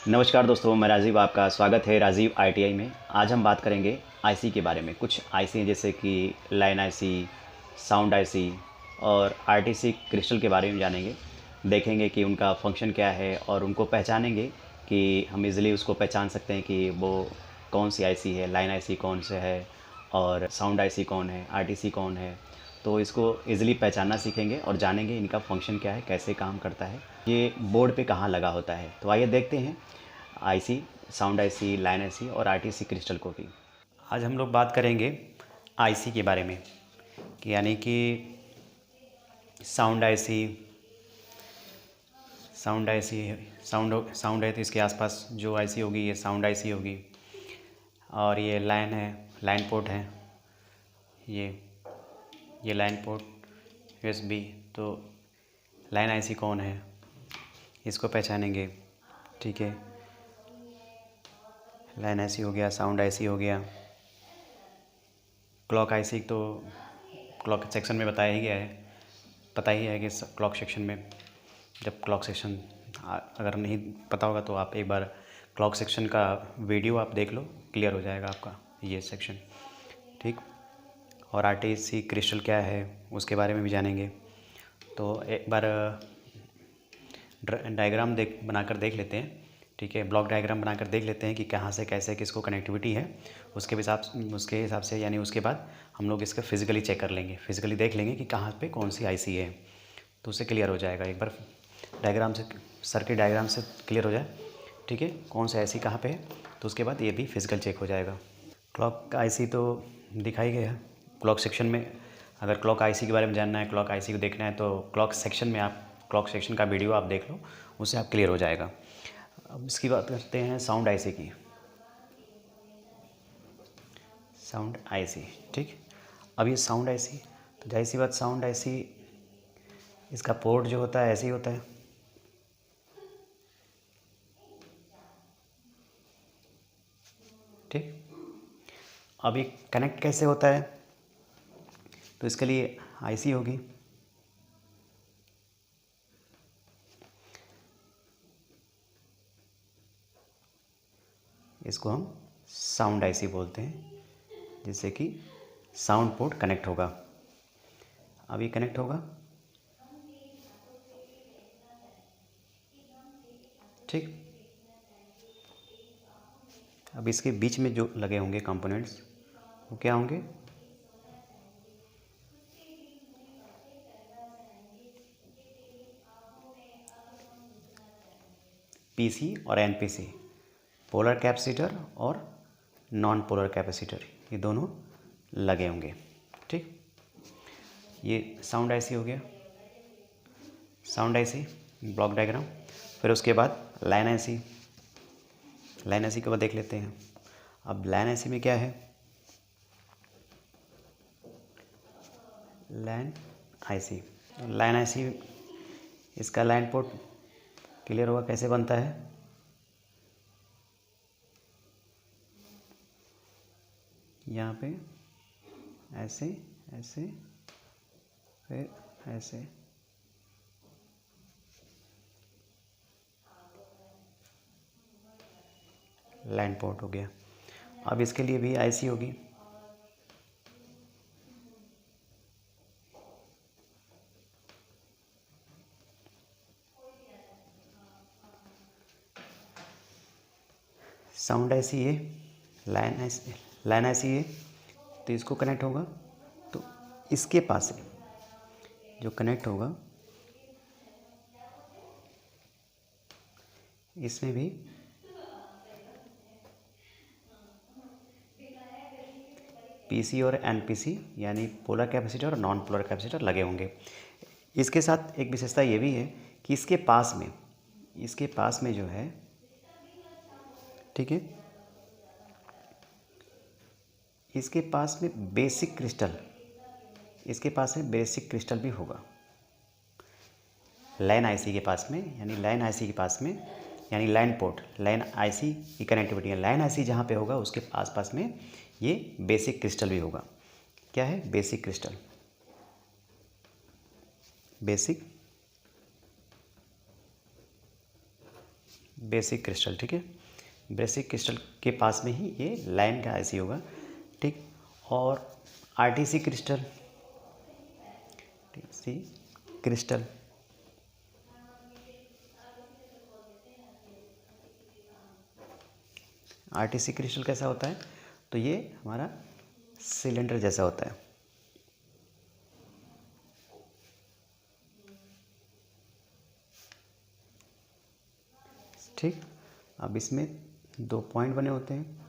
नमस्कार दोस्तों, मैं राजीव। आपका स्वागत है राजीव आईटीआई में। आज हम बात करेंगे आईसी के बारे में। कुछ आईसी हैं जैसे कि लाइन आईसी, साउंड आईसी और आरटीसी क्रिस्टल के बारे में जानेंगे। देखेंगे कि उनका फंक्शन क्या है और उनको पहचानेंगे कि हम इजीली उसको पहचान सकते हैं कि वो कौन सी आईसी है, लाइन आईसी कौन से है और साउंड आईसी कौन है, आरटीसी कौन है। तो इसको इजीली पहचानना सीखेंगे और जानेंगे इनका फंक्शन क्या है, कैसे काम करता है, ये बोर्ड पे कहाँ लगा होता है। तो आइए देखते हैं IC, sound IC, line IC और आरटीसी क्रिस्टल को भी। आज हम लोग बात करेंगे आईसी के बारे में कि यानी कि sound IC, sound IC, sound है तो इसके आसपास जो आईसी होगी ये साउंड आईसी होगी। और ये लाइन है, लाइन पोर्ट है, ये लाइन पोर्ट यूएसबी। तो लाइन आईसी कौन है इसको पहचानेंगे, ठीक है। लाइन आईसी हो गया, साउंड आईसी हो गया। क्लॉक आईसी तो क्लॉक सेक्शन में बताया ही गया है, पता ही है कि क्लॉक सेक्शन में जब क्लॉक सेक्शन अगर नहीं पता होगा तो आप एक बार क्लॉक सेक्शन का वीडियो आप देख लो, क्लियर हो जाएगा आपका ये सेक्शन, ठीक। और आरटीसी क्रिस्टल क्या है उसके बारे में भी जानेंगे। तो एक बार डायग्राम बनाकर देख लेते हैं, ठीक है। ब्लॉक डायग्राम बनाकर देख लेते हैं कि कहाँ से कैसे किसको कनेक्टिविटी है। उसके हिसाब से यानी उसके बाद हम लोग इसका फिज़िकली चेक कर लेंगे, फिज़िकली देख लेंगे कि कहाँ पे कौन सी आईसी है, तो उससे क्लियर हो जाएगा। एक बार डायग्राम से, सर्किट डायग्राम से क्लियर हो जाए, ठीक है, कौन सा आईसी कहाँ पे है, तो उसके बाद ये भी फिज़िकल चेक हो जाएगा। क्लॉक आईसी तो दिखाई गया है क्लॉक सेक्शन में। अगर क्लॉक आईसी के बारे में जानना है, क्लॉक आईसी को देखना है, तो क्लॉक सेक्शन में आप क्लॉक सेक्शन का वीडियो आप देख लो, उससे आप क्लियर हो जाएगा। अब इसकी बात करते हैं साउंड आईसी की। साउंड आईसी, ठीक। अब ये साउंड आईसी, तो जाहिर सी बात साउंड आईसी, इसका पोर्ट जो होता है ऐसे ही होता है, ठीक। अब ये कनेक्ट कैसे होता है, तो इसके लिए आईसी होगी। इसको हम साउंड आईसी बोलते हैं, जिससे कि साउंड पोर्ट कनेक्ट होगा। अब ये कनेक्ट होगा, ठीक। अब इसके बीच में जो लगे होंगे कंपोनेंट्स वो क्या होंगे, पीसी और एनपीसी, पोलर कैपेसिटर और नॉन पोलर कैपेसिटर, ये दोनों लगे होंगे, ठीक। ये साउंड आईसी हो गया, साउंड आईसी ब्लॉक डायग्राम। फिर उसके बाद लाइन आईसी, लाइन आईसी के बाद देख लेते हैं। अब लाइन आईसी में क्या है, लाइन आईसी, लाइन आईसी, इसका लाइन पोर्ट क्लियर होगा कैसे बनता है। यहाँ पे ऐसे ऐसे, फिर ऐसे, लाइन पोर्ट हो गया। अब इसके लिए भी आईसी होगी, साउंड आईसी है, लाइन आईसी है, तो इसको कनेक्ट होगा। तो इसके पास से जो कनेक्ट होगा इसमें भी पीसी और एनपीसी यानी पोलर कैपेसिटर और नॉन पोलर कैपेसिटर लगे होंगे। इसके साथ एक विशेषता ये भी है कि इसके पास में जो है, ठीक है, इसके पास में बेसिक क्रिस्टल, इसके पास में बेसिक क्रिस्टल भी होगा लाइन आईसी के पास में, यानी लाइन आईसी के पास में, यानी लाइन पोर्ट, लाइन आईसी की कनेक्टिविटी है। लाइन आईसी जहाँ पे होगा उसके आसपास में ये बेसिक क्रिस्टल भी होगा। क्या है, basic crystal, basic basic crystal, ठीक है। बेसिक क्रिस्टल के पास में ही ये लाइन का आईसी होगा, ठीक। और आरटीसी क्रिस्टल, सी क्रिस्टल, आरटीसी क्रिस्टल कैसा होता है, तो ये हमारा सिलेंडर जैसा होता है, ठीक। अब इसमें 2 पॉइंट बने होते हैं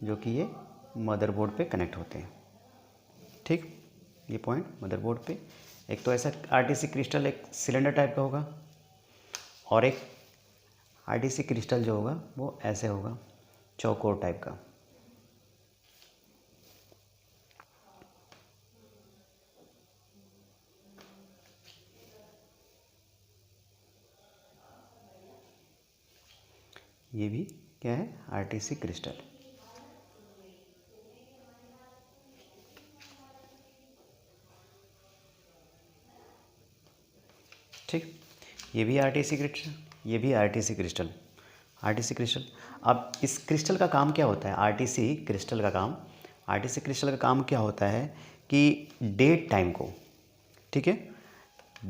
जो कि ये मदरबोर्ड पे कनेक्ट होते हैं, ठीक। ये पॉइंट मदरबोर्ड पे, एक तो ऐसा आरटीसी क्रिस्टल एक सिलेंडर टाइप का होगा, और एक आरटीसी क्रिस्टल जो होगा वो ऐसे होगा, चौकोर टाइप का। ये भी क्या है, आरटीसी क्रिस्टल, ठीक। ये भी आरटीसी क्रिस्टल, ये भी आरटीसी क्रिस्टल, आरटीसी क्रिस्टल। अब इस क्रिस्टल का काम क्या होता है, आरटीसी क्रिस्टल का काम, आरटीसी क्रिस्टल का काम क्या होता है कि डेट टाइम को, ठीक है,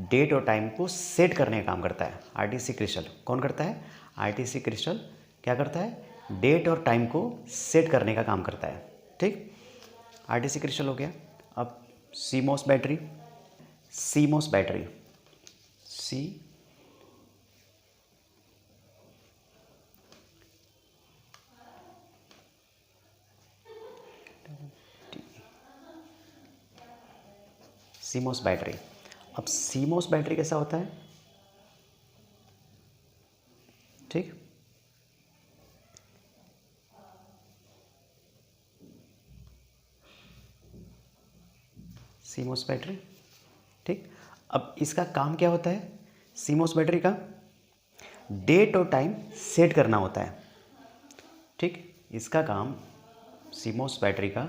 डेट और टाइम को सेट करने का काम करता है आरटीसी क्रिस्टल। कौन करता है, आरटीसी क्रिस्टल क्या करता है, डेट और टाइम को सेट करने का काम करता है, ठीक। आरटीसी क्रिस्टल हो गया। अब सीमोस बैटरी, सीमोस बैटरी, सी सीमोस बैटरी। अब सीमोस बैटरी कैसा होता है, ठीक। सीमोस बैटरी, ठीक। अब इसका काम क्या होता है, सीमोस बैटरी का डेट और टाइम सेट करना होता है, ठीक। इसका काम सीमोस बैटरी का,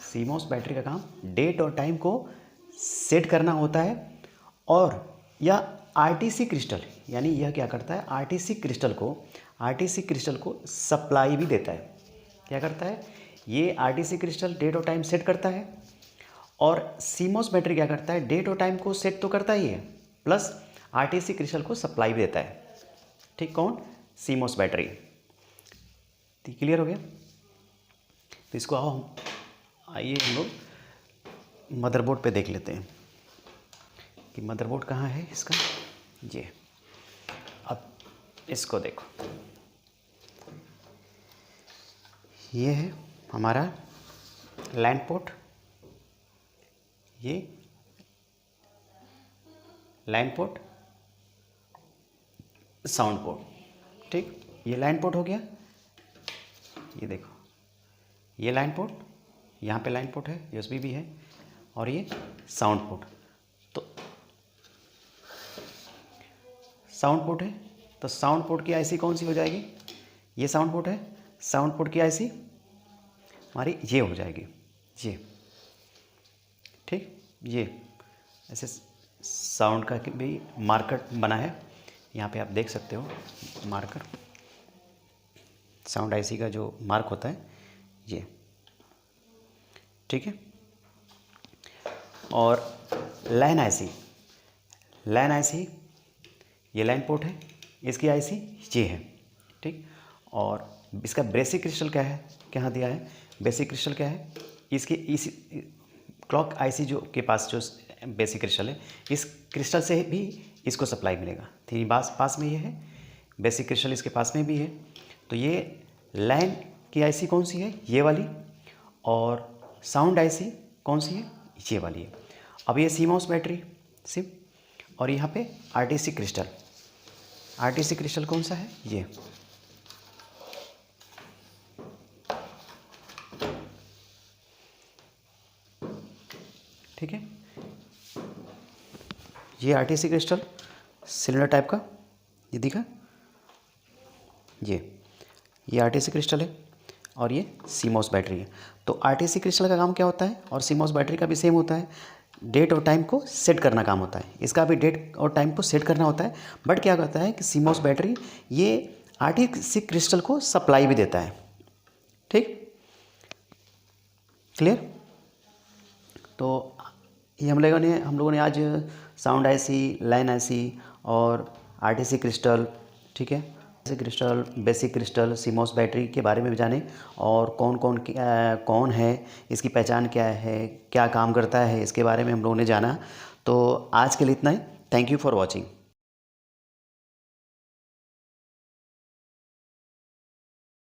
सीमोस बैटरी का काम डेट और टाइम को सेट करना होता है। और यह आरटीसी क्रिस्टल, यानी यह क्या करता है, आरटीसी क्रिस्टल को, आरटीसी क्रिस्टल को सप्लाई भी देता है। क्या करता है, ये आरटीसी क्रिस्टल डेट और टाइम सेट करता है, और सीमोस बैटरी क्या करता है, डेट और टाइम को सेट तो करता ही है, प्लस आरटीसी क्रिस्टल को सप्लाई भी देता है, ठीक। कौन, सीमोस बैटरी। क्लियर हो गया। तो इसको आओ हम, आइए हम लोग मदरबोर्ड पे देख लेते हैं कि मदरबोर्ड कहाँ है इसका। ये अब इसको देखो, ये है हमारा लैंड पोर्ट, ये लाइन पोर्ट, साउंड पोर्ट, ठीक। ये लाइन पोर्ट हो गया, ये देखो, ये लाइन पोर्ट, यहाँ पे लाइन पोर्ट है, यूएसबी भी है, और ये साउंड पोर्ट। तो साउंड पोर्ट है, तो साउंड पोर्ट की आईसी कौन सी हो जाएगी, ये साउंड पोर्ट है, साउंड पोर्ट की आईसी हमारी ये हो जाएगी, ये, ठीक। ये ऐसे साउंड का भी मार्कर बना है, यहाँ पे आप देख सकते हो मार्कर, साउंड आईसी का जो मार्क होता है ये, ठीक है। और लाइन आईसी, लाइन आईसी, ये लाइन पोर्ट है, इसकी आईसी ये है, ठीक। और इसका बेसिक क्रिस्टल क्या है, क्या दिया है, बेसिक क्रिस्टल क्या है, इसकी इस क्लॉक आईसी जो के पास जो बेसिक क्रिस्टल है, इस क्रिस्टल से भी इसको सप्लाई मिलेगा, ठीक। पास में ये है, बेसिक क्रिस्टल इसके पास में भी है। तो ये लाइन की आईसी कौन सी है, ये वाली, और साउंड आईसी कौन सी है, ये वाली है। अब ये सीमोस बैटरी सिम, और यहाँ पे आरटीसी क्रिस्टल, आरटीसी क्रिस्टल कौन सा है, ये, ठीक है। ये आरटीसी क्रिस्टल सिलेंडर टाइप का, ये दिखा, ये आरटीसी क्रिस्टल है, और ये सीमोस बैटरी है। तो आरटीसी क्रिस्टल का काम क्या होता है, और सीमोस बैटरी का भी सेम होता है, डेट और टाइम को सेट करना काम होता है, इसका भी डेट और टाइम को सेट करना होता है। बट क्या होता है कि सीमॉस बैटरी ये आरटीसी क्रिस्टल को सप्लाई भी देता है। ठीक, क्लियर। तो ये हम लोगों ने आज साउंड आईसी, लाइन आईसी और आरटीसी क्रिस्टल, ठीक है, RTC crystal, basic crystal, CMOS battery के बारे में भी जाने, और कौन है, इसकी पहचान क्या है, क्या काम करता है, इसके बारे में हम लोगों ने जाना। तो आज के लिए इतना ही। Thank you for watching.